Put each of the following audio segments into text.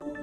ISRO's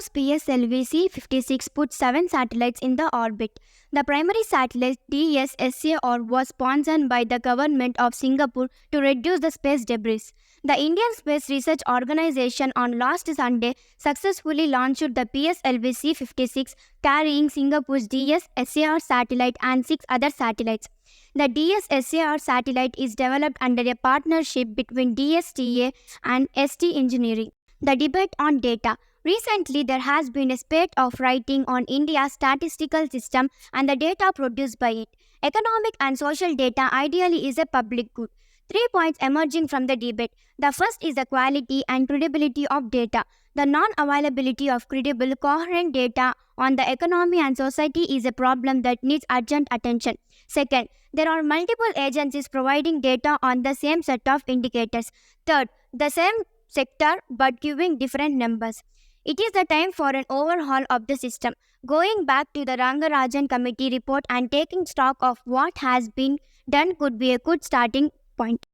PSLV C-56 put 7 satellites in the orbit. The primary satellite DSSAR was sponsored by the government of Singapore to reduce the space debris. The Indian Space Research Organization on last Sunday successfully launched the PSLV C-56 carrying Singapore's DSSAR satellite and 6 other satellites. The DSSAR satellite is developed under a partnership between DSTA and ST Engineering. The debate on data. Recently, there has been a spate of writing on India's statistical system and the data produced by it. Economic and social data ideally is a public good. 3 points emerging from the debate. The first is the quality and credibility of data. The non-availability of credible, coherent data on the economy and society is a problem that needs urgent attention. Second, there are multiple agencies providing data on the same set of indicators. Third, the same sector but giving different numbers. It is the time for an overhaul of the system. Going back to the Rangarajan Committee report and taking stock of what has been done could be a good starting point.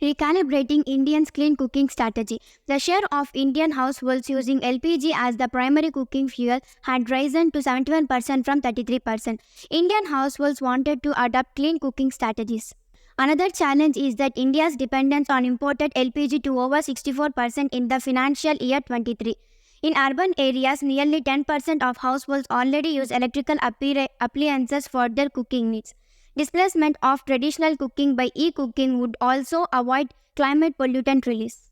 Recalibrating Indians' clean cooking strategy. The share of Indian households using LPG as the primary cooking fuel had risen to 71% from 33%. Indian households wanted to adopt clean cooking strategies. Another challenge is that India's dependence on imported LPG to over 64% in the financial year 23. In urban areas, nearly 10% of households already use electrical appliances for their cooking needs. Displacement of traditional cooking by e-cooking would also avoid climate pollutant release.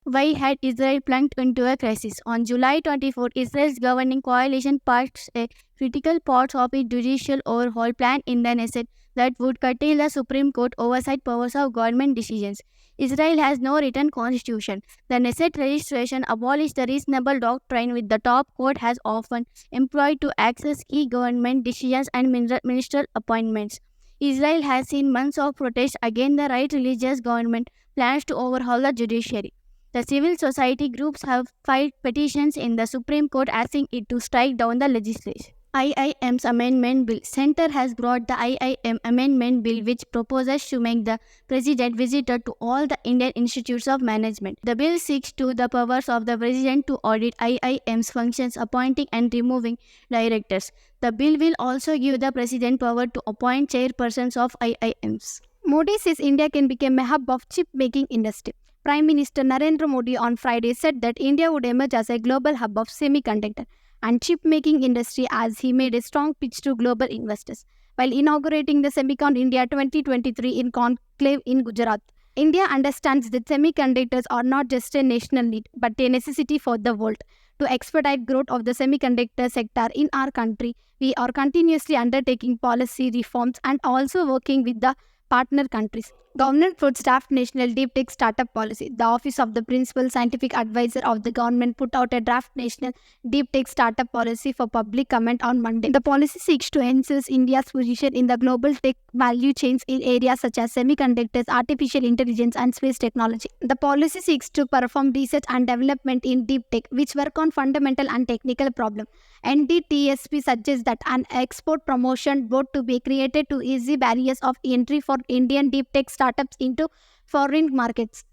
Why had Israel plunged into a crisis? On July 24, Israel's governing coalition passed a critical part of its judicial overhaul plan in the Knesset that would curtail the Supreme Court oversight powers of government decisions. Israel has no written constitution. The Knesset registration abolished the reasonable doctrine which the top court has often employed to access key government decisions and ministerial appointments. Israel has seen months of protest against the right religious government plans to overhaul the judiciary. The civil society groups have filed petitions in the Supreme Court asking it to strike down the legislation. IIM's Amendment Bill. Center has brought the IIM Amendment Bill which proposes to make the President visitor to all the Indian Institutes of Management. The bill seeks to the powers of the President to audit IIM's functions, appointing and removing directors. The bill will also give the President power to appoint chairpersons of IIMs. Modi says India can become a hub of chip-making industry. Prime Minister Narendra Modi on Friday said that India would emerge as a global hub of semiconductor and chip-making industry as he made a strong pitch to global investors. While inaugurating the Semicon India 2023 in conclave in Gujarat, India understands that semiconductors are not just a national need but a necessity for the world. To expedite growth of the semiconductor sector in our country, we are continuously undertaking policy reforms and also working with the partner countries. Government puts draft National Deep Tech Startup Policy. The Office of the Principal Scientific Advisor of the government put out a draft National Deep Tech Startup Policy for public comment on Monday. The policy seeks to enhance India's position in the global tech value chains in areas such as semiconductors, artificial intelligence, and space technology. The policy seeks to perform research and development in deep tech, which work on fundamental and technical problems. NDTSP suggests that an export promotion board to be created to ease the barriers of entry for Indian deep tech startups into foreign markets.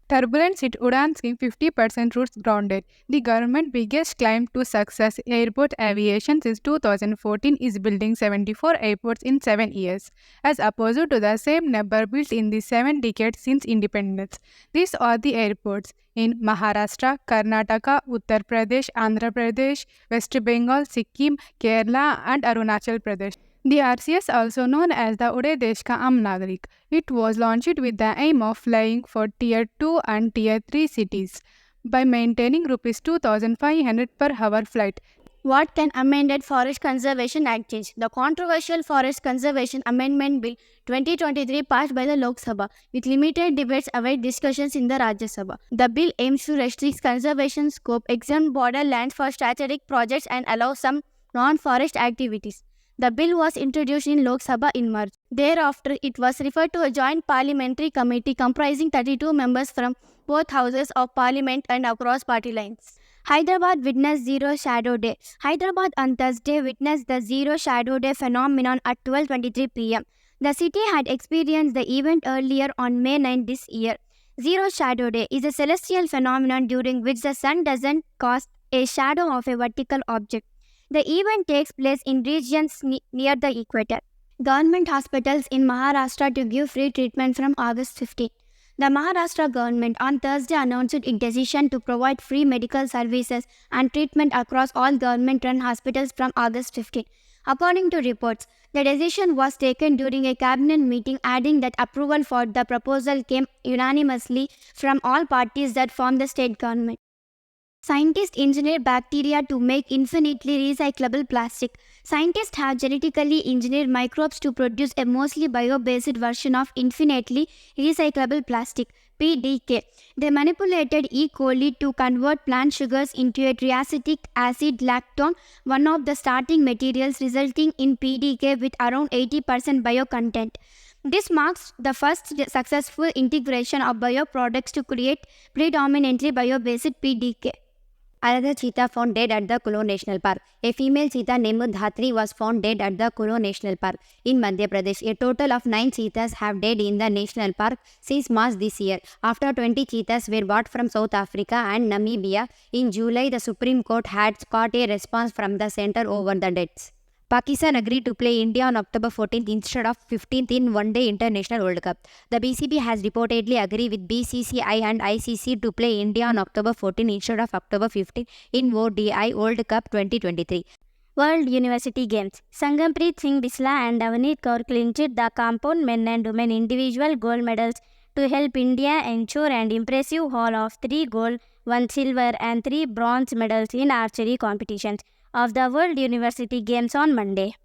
Turbulence hit UDAAN scheme, 50% routes grounded. The government's biggest claim to success, airport aviation since 2014, is building 74 airports in 7 years, as opposed to the same number built in the 7 decades since independence. These are the airports in Maharashtra, Karnataka, Uttar Pradesh, Andhra Pradesh, West Bengal, Sikkim, Kerala, and Arunachal Pradesh. The RCS, also known as the Ude Desh Ka Aam Nagarik, it was launched with the aim of flying for Tier 2 and Tier 3 cities by maintaining Rs 2,500 per hour flight. What can Amended Forest Conservation Act change? The controversial Forest Conservation Amendment Bill 2023 passed by the Lok Sabha, with limited debates await discussions in the Rajya Sabha. The bill aims to restrict conservation scope, exempt border lands for strategic projects, and allow some non-forest activities. The bill was introduced in Lok Sabha in March. Thereafter, it was referred to a joint parliamentary committee comprising 32 members from both houses of parliament and across party lines. Hyderabad witnessed Zero Shadow Day. Hyderabad on Thursday witnessed the Zero Shadow Day phenomenon at 12:23 p.m. The city had experienced the event earlier on May 9 this year. Zero Shadow Day is a celestial phenomenon during which the sun doesn't cast a shadow of a vertical object. The event takes place in regions near the equator. Government hospitals in Maharashtra to give free treatment from August 15. The Maharashtra government on Thursday announced its decision to provide free medical services and treatment across all government-run hospitals from August 15. According to reports, the decision was taken during a cabinet meeting, adding that approval for the proposal came unanimously from all parties that form the state government. Scientists engineer bacteria to make infinitely recyclable plastic. Scientists have genetically engineered microbes to produce a mostly bio-based version of infinitely recyclable plastic, PDK. They manipulated E. coli to convert plant sugars into a triacetic acid lactone, one of the starting materials, resulting in PDK with around 80% bio content. This marks the first successful integration of bioproducts to create predominantly bio-based PDK. Another cheetah found dead at the KUNO National Park. A female cheetah named Dhatri was found dead at the KUNO National Park in Madhya Pradesh. A total of 9 cheetahs have died in the national park since March this year. After 20 cheetahs were brought from South Africa and Namibia in July, the Supreme Court had got a response from the center over the deaths. Pakistan agreed to play India on October 14th instead of 15th in One-Day International World Cup. The BCB has reportedly agreed with BCCI and ICC to play India on October 14th instead of October 15th in ODI World Cup 2023. World University Games. Sangampreet Singh Bisla and Avneet Kaur clinched the compound men and women individual gold medals to help India ensure an impressive haul of 3 gold, 1 silver and 3 bronze medals in archery competitions of the World University Games on Monday.